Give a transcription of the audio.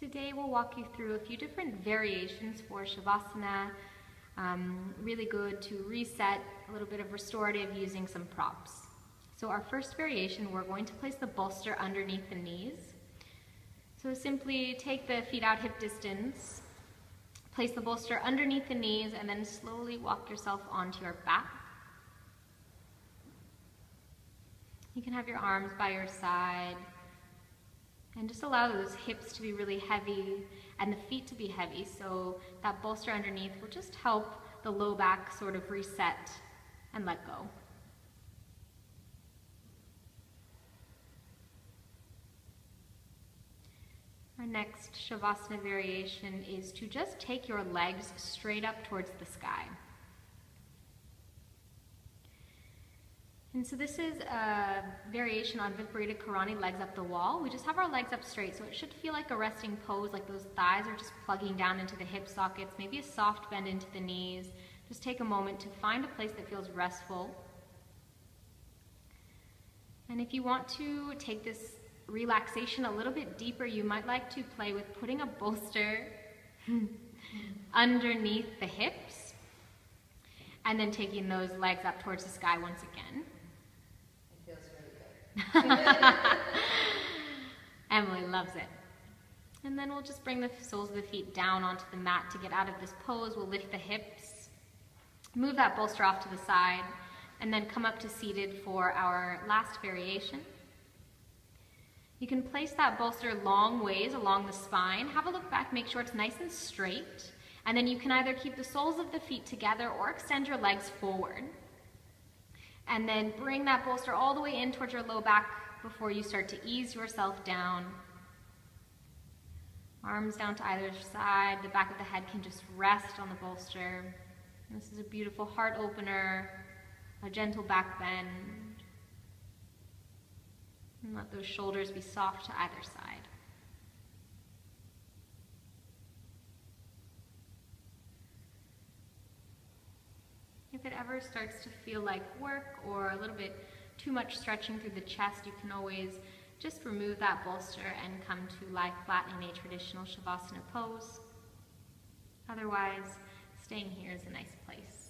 Today we'll walk you through a few different variations for Savasana. Really good to reset, a little bit of restorative using some props. So our first variation, we're going to place the bolster underneath the knees. So simply take the feet out hip distance, place the bolster underneath the knees, and then slowly walk yourself onto your back. You can have your arms by your side, and just allow those hips to be really heavy and the feet to be heavy, so that bolster underneath will just help the low back sort of reset and let go. Our next Savasana variation is to just take your legs straight up towards the sky. And so this is a variation on Viparita Karani, legs up the wall. We just have our legs up straight, so it should feel like a resting pose, like those thighs are just plugging down into the hip sockets, maybe a soft bend into the knees. Just take a moment to find a place that feels restful. And if you want to take this relaxation a little bit deeper, you might like to play with putting a bolster underneath the hips and then taking those legs up towards the sky once again. It feels really good. Emily loves it. And then we'll just bring the soles of the feet down onto the mat to get out of this pose. We'll lift the hips, move that bolster off to the side, and then come up to seated for our last variation. You can place that bolster long ways along the spine. Have a look back, make sure it's nice and straight. And then you can either keep the soles of the feet together or extend your legs forward. And then bring that bolster all the way in towards your low back before you start to ease yourself down. Arms down to either side. The back of the head can just rest on the bolster. And this is a beautiful heart opener, a gentle back bend. And let those shoulders be soft to either side. If it ever starts to feel like work or a little bit too much stretching through the chest, you can always just remove that bolster and come to lie flat in a traditional Savasana pose. Otherwise, staying here is a nice place.